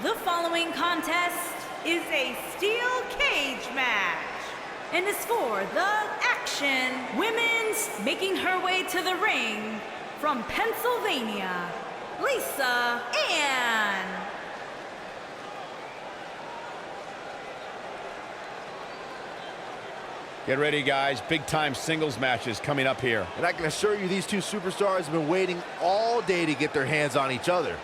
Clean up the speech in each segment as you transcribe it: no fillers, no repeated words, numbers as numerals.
The following contest is a steel cage match and is for the Action Women's. Making her way to the ring from Pennsylvania, Lisa Ann. Get ready, guys. Big-time singles matches coming up here. And I can assure you these two superstars have been waiting all day to get their hands on each other.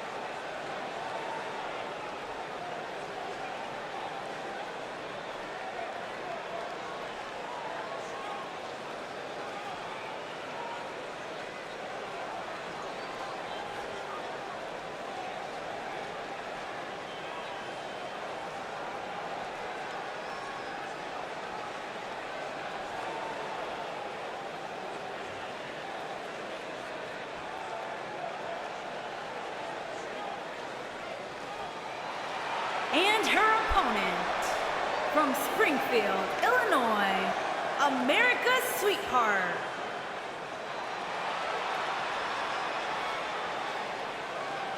And her opponent, from Springfield, Illinois, America's sweetheart.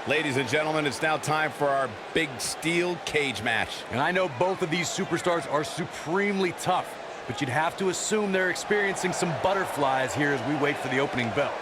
Ladies and gentlemen, it's now time for our big steel cage match. And I know both of these superstars are supremely tough, but you'd have to assume they're experiencing some butterflies here as we wait for the opening bell.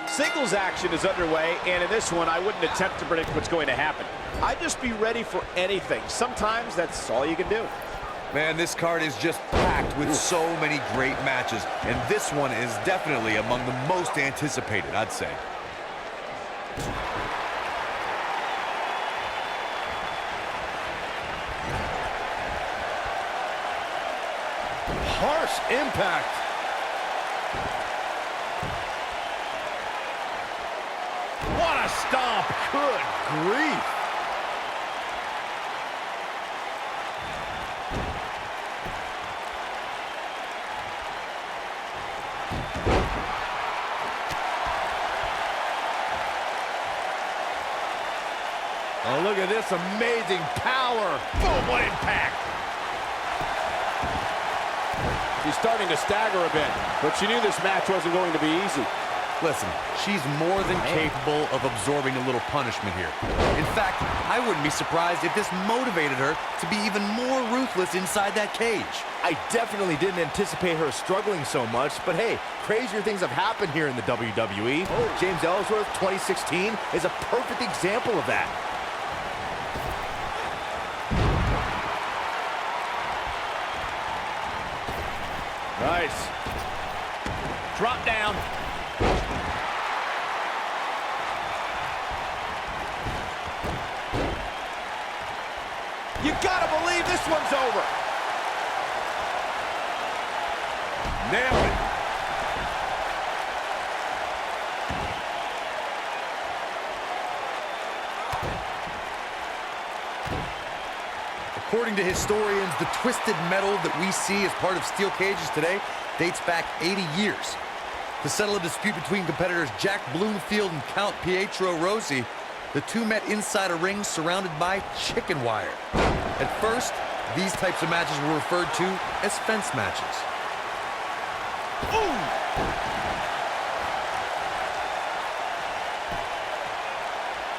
Singles action is underway, and in this one, I wouldn't attempt to predict what's going to happen. I'd just be ready for anything. Sometimes that's all you can do. Man, this card is just packed with so many great matches, and this one is definitely among the most anticipated, I'd say. Harsh impact. What a stomp! Good grief. Oh, look at this amazing power. Boom, what impact! She's starting to stagger a bit, but she knew this match wasn't going to be easy. Listen, she's more than capable of absorbing a little punishment here. In fact, I wouldn't be surprised if this motivated her to be even more ruthless inside that cage. I definitely didn't anticipate her struggling so much, but hey, crazier things have happened here in the WWE. James Ellsworth, 2016, is a perfect example of that. Nice. Drop down. You gotta believe this one's over. Nailed it. According to historians, the twisted metal that we see as part of steel cages today dates back 80 years. To settle a dispute between competitors Jack Bloomfield and Count Pietro Rossi, the two met inside a ring surrounded by chicken wire. At first, these types of matches were referred to as fence matches. Ooh.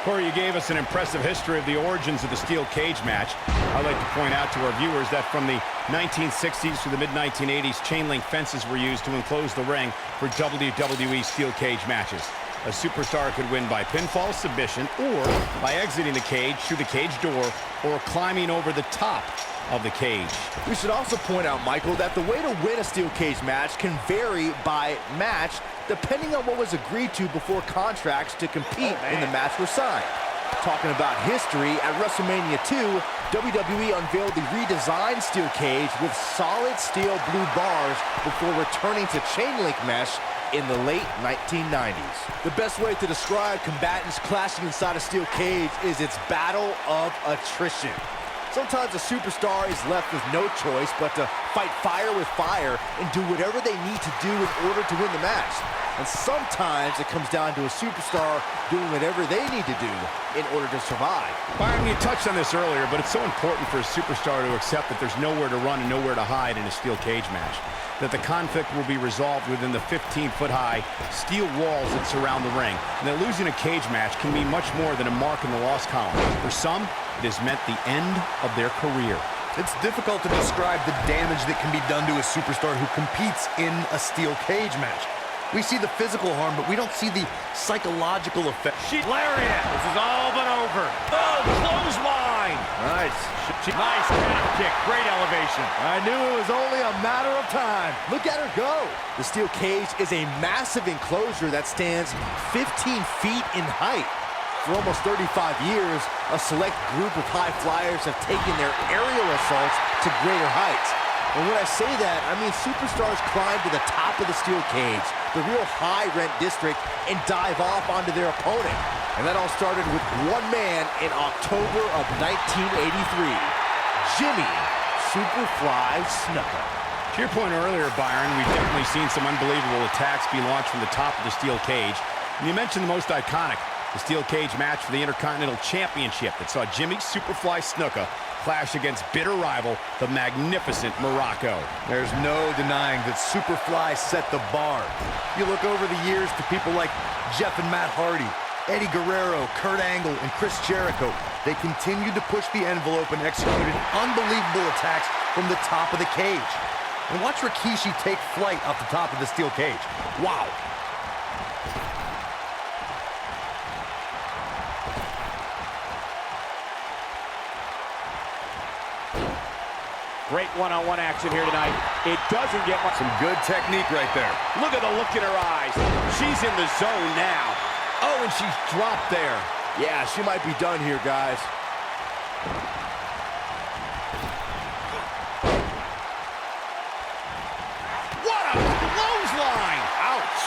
Corey, you gave us an impressive history of the origins of the steel cage match. I'd like to point out to our viewers that from the 1960s to the mid-1980s, chain link fences were used to enclose the ring for WWE steel cage matches. A superstar could win by pinfall submission or by exiting the cage through the cage door or climbing over the top of the cage. We should also point out, Michael, that the way to win a steel cage match can vary by match depending on what was agreed to before contracts to compete in the match were signed. Talking about history, at WrestleMania 2, WWE unveiled the redesigned steel cage with solid steel blue bars before returning to chain link mesh in the late 1990s. The best way to describe combatants clashing inside a steel cage is its battle of attrition. Sometimes a superstar is left with no choice but to fight fire with fire and do whatever they need to do in order to win the match. And sometimes it comes down to a superstar doing whatever they need to do in order to survive. Byron, you touched on this earlier, but it's so important for a superstar to accept that there's nowhere to run and nowhere to hide in a steel cage match. That the conflict will be resolved within the 15-foot-high steel walls that surround the ring. And that losing a cage match can mean much more than a mark in the loss column. For some, it has meant the end of their career. It's difficult to describe the damage that can be done to a superstar who competes in a steel cage match. We see the physical harm, but we don't see the psychological effect. Lariat! This is all but over. Oh, clothesline! Nice. Nice calf kick. Great elevation. I knew it was only a matter of time. Look at her go. The steel cage is a massive enclosure that stands 15 feet in height. For almost 35 years, a select group of high flyers have taken their aerial assaults to greater heights. And when I say that, I mean superstars climb to the top of the steel cage, the real high-rent district, and dive off onto their opponent. And that all started with one man in October of 1983, Jimmy Superfly Snuka. To your point earlier, Byron, we've definitely seen some unbelievable attacks be launched from the top of the steel cage. And you mentioned the most iconic, the steel cage match for the Intercontinental Championship that saw Jimmy Superfly Snuka clash against bitter rival, the magnificent Morocco. There's no denying that Superfly set the bar. You look over the years to people like Jeff and Matt Hardy, Eddie Guerrero, Kurt Angle, and Chris Jericho. They continued to push the envelope and executed unbelievable attacks from the top of the cage. And watch Rikishi take flight off the top of the steel cage. Wow. Great one-on-one action here tonight. It doesn't get much. Some good technique right there. Look at the look in her eyes. She's in the zone now. Oh, and she's dropped there. Yeah, she might be done here, guys. What a clothesline! Ouch.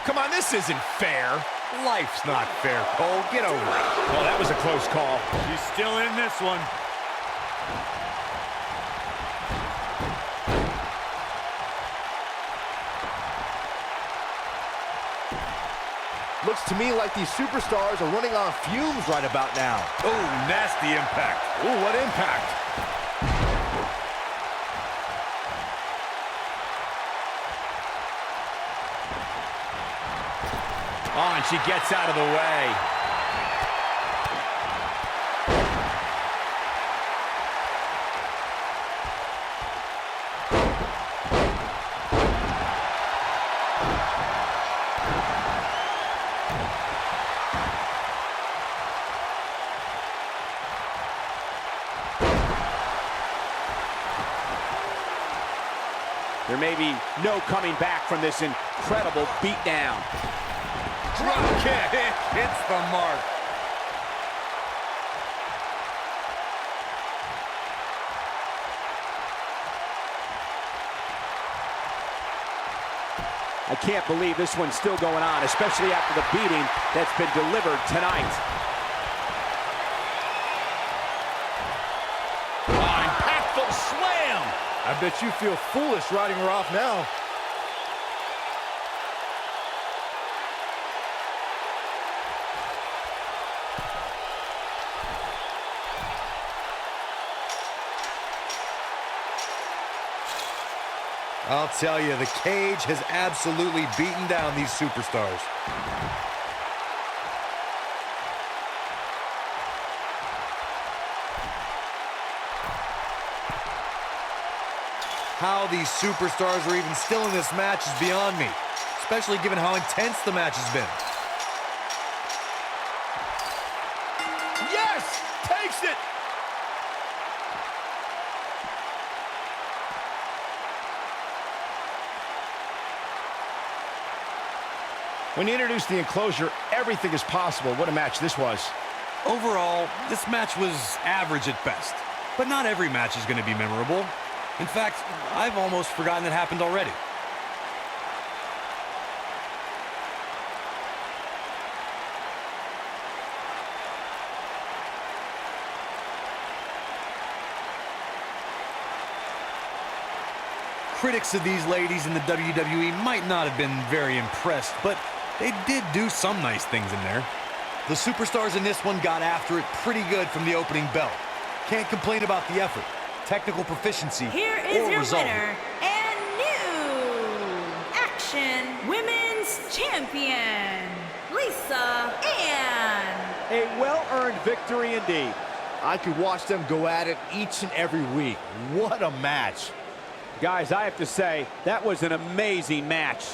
Come on, this isn't fair. Life's not fair, Cole. Get over it. Oh, that was a close call. She's still in this one. Looks to me like these superstars are running on fumes right about now. Oh, nasty impact. Ooh, what impact. Oh, and she gets out of the way. There may be no coming back from this incredible beatdown. Drop kick. It hits the mark. I can't believe this one's still going on, especially after the beating that's been delivered tonight. Oh, impactful slam! I bet you feel foolish riding her off now. I'll tell you, the cage has absolutely beaten down these superstars. How these superstars are even still in this match is beyond me, especially given how intense the match has been. Yes! Takes it! When you introduce the enclosure, everything is possible. What a match this was. Overall, this match was average at best, but not every match is going to be memorable. In fact, I've almost forgotten it happened already. Critics of these ladies in the WWE might not have been very impressed, but they did do some nice things in there. The superstars in this one got after it pretty good from the opening bell. Can't complain about the effort, technical proficiency, Here is or your result. winner and new Action Women's Champion, Lisa Ann. A well-earned victory indeed. I could watch them go at it each and every week. What a match. Guys, I have to say, that was an amazing match.